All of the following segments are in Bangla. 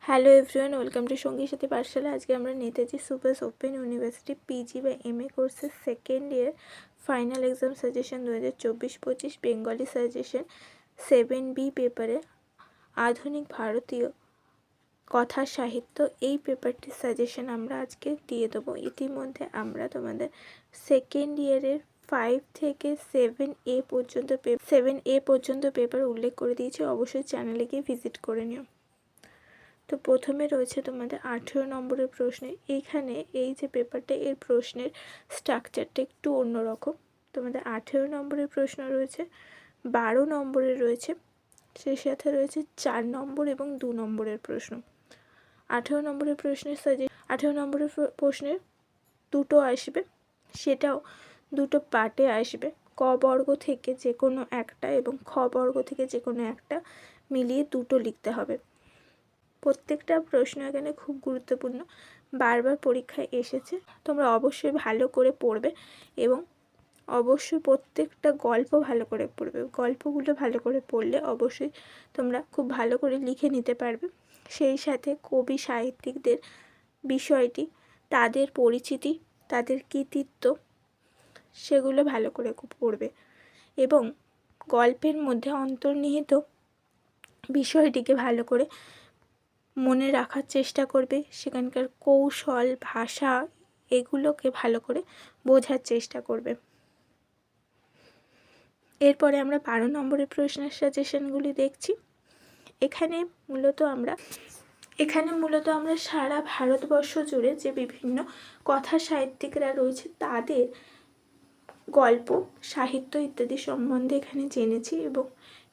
হ্যালো এভরিওয়ান, ওয়েলকাম টু সঙ্গীর সাথে পাঠশালা। আজকে আমরা Netaji Subhash open university PG বা এমএ কোর্সের second year final exam suggestion 2024-25 Bengali suggestion 7B পেপারে আধুনিক ভারতীয় কথা সাহিত্য এই পেপারটির সাজেশন আমরা আজকে দিয়ে দেবো। ইতিমধ্যে আমরা তোমাদের সেকেন্ড ইয়ারের 5 থেকে 7A পর্যন্ত পেপার উল্লেখ করে দিয়েছি। অবশ্যই চ্যানেলে গিয়ে ভিজিট করে নিও। তো প্রথমে রয়েছে তোমাদের 18 নম্বরের প্রশ্নে। এইখানে এই যে পেপারটা, এর প্রশ্নের স্ট্রাকচারটা একটু অন্যরকম। তোমাদের 18 নম্বরের প্রশ্ন রয়েছে, 12 নম্বরের রয়েছে, সেই সাথে রয়েছে 4 নম্বর এবং 2 নম্বরের প্রশ্ন। 18 নম্বরের প্রশ্নের দুটো আসবে, সেটাও দুটো পার্টে আসবে। ক বর্গ থেকে যে কোনো একটা এবং খ বর্গ থেকে যে কোনো একটা মিলিয়ে দুটো লিখতে হবে। প্রত্যেকটা প্রশ্ন এখানে খুব গুরুত্বপূর্ণ, বারবার পরীক্ষায় এসেছে। তোমরা অবশ্যই ভালো করে পড়বে এবং অবশ্যই প্রত্যেকটা গল্প ভালো করে পড়বে। গল্পগুলো ভালো করে পড়লে অবশ্যই তোমরা খুব ভালো করে লিখে নিতে পারবে। সেই সাথে কবি সাহিত্যিকদের বিষয়টি, তাদের পরিচিতি, তাদের কৃতিত্ব, সেগুলো ভালো করে পড়বে এবং গল্পের মধ্যে অন্তর্নিহিত বিষয়টিকে ভালো করে মনে রাখার চেষ্টা করবে। সেখানকার কৌশল, ভাষা, এগুলোকে ভালো করে বোঝার চেষ্টা করবে। এরপরে আমরা 12 নম্বরের প্রশ্নের সাজেশনগুলি দেখছি। এখানে মূলত আমরা সারা ভারতবর্ষ জুড়ে যে বিভিন্ন কথা সাহিত্যিকরা রয়েছে তাদের গল্প, সাহিত্য ইত্যাদি সম্বন্ধে এখানে জেনেছি এবং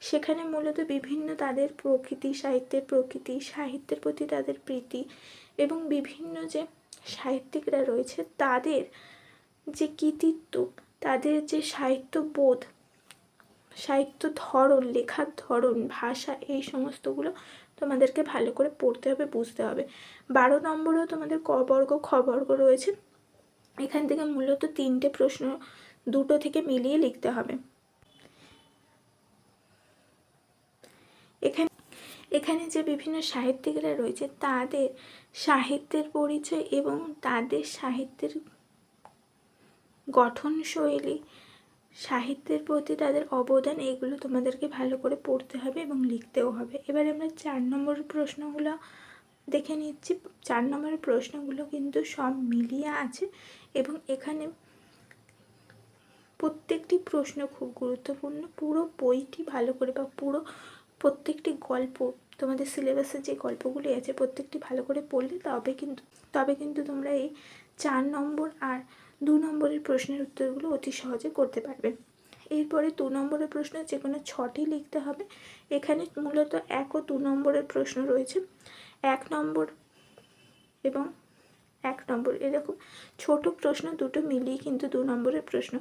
সেখানে মূলত বিভিন্ন তাদের প্রকৃতি, সাহিত্যের প্রতি তাদের প্রীতি এবং বিভিন্ন যে সাহিত্যিকরা রয়েছে তাদের যে কৃতিত্ব, তাদের যে সাহিত্যবোধ, সাহিত্য ধরন, লেখার ধরন, ভাষা, এই সমস্তগুলো তোমাদেরকে ভালো করে পড়তে হবে, বুঝতে হবে। 12 নম্বরেও তোমাদের ক বর্গ, খ বর্গ রয়েছে। এখান থেকে মূলত 3টে প্রশ্ন দুটো থেকে মিলিয়ে লিখতে হবে। এখানে যে বিভিন্ন সাহিত্যিকরা রয়েছে তাদের সাহিত্যের পরিচয় এবং তাদের সাহিত্যের গঠনশৈলী, সাহিত্যের প্রতি তাদের অবদান, এগুলো তোমাদেরকে ভালো করে পড়তে হবে এবং লিখতেও হবে। এবার আমরা 4 নম্বরের প্রশ্নগুলো দেখে নিচ্ছি। 4 নম্বরের প্রশ্নগুলো কিন্তু সব মিলিয়ে আছে এবং এখানে প্রত্যেকটি প্রশ্ন খুব গুরুত্বপূর্ণ। পুরো বইটি ভালো করে বা প্রত্যেকটি গল্প, তোমাদের সিলেবাসে যে গল্পগুলি আছে প্রত্যেকটি ভালো করে পড়লে তবে কিন্তু তোমরা এই 4 নম্বর আর 2 নম্বরের প্রশ্নের উত্তরগুলো অতি সহজে করতে পারবে। এরপরে 2 নম্বরের প্রশ্ন যে কোনো 6টি লিখতে হবে। এখানে মূলত 1 ও 2 নম্বরের প্রশ্ন রয়েছে। 1 নম্বর এবং 1 নম্বর এরকম ছোট প্রশ্ন দুটো মিলিয়ে কিন্তু 2 নম্বরের প্রশ্ন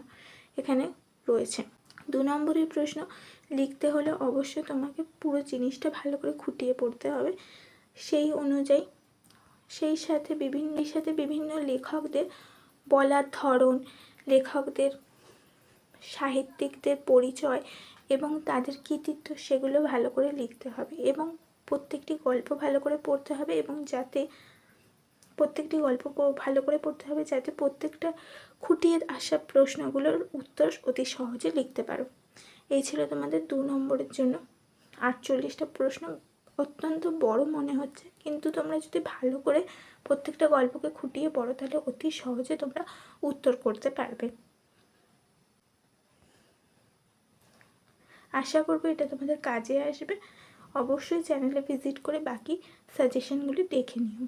এখানে রয়েছে। 2 নম্বরের প্রশ্ন লিখতে হলে অবশ্যই তোমাকে পুরো জিনিসটা ভালো করে খুঁটিয়ে পড়তে হবে। সেই অনুযায়ী সেই সাথে বিভিন্ন লেখকদের বলার ধরন, লেখকদের, সাহিত্যিকদের পরিচয় এবং তাদের কৃতিত্ব, সেগুলো ভালো করে লিখতে হবে এবং প্রত্যেকটি গল্প ভালো করে পড়তে হবে এবং যাতে প্রত্যেকটা খুঁটিয়ে আসা প্রশ্নগুলোর উত্তর অতি সহজে লিখতে পারো। এই ছিল তোমাদের 2 নম্বরের জন্য 48টা প্রশ্ন। অত্যন্ত বড় মনে হচ্ছে, কিন্তু তোমরা যদি ভালো করে প্রত্যেকটা গল্পকে খুঁটিয়ে পড়ো তাহলে অতি সহজে তোমরা উত্তর করতে পারবে। আশা করবো এটা তোমাদের কাজে আসবে। অবশ্যই চ্যানেলে ভিজিট করে বাকি সাজেশনগুলি দেখে নিও।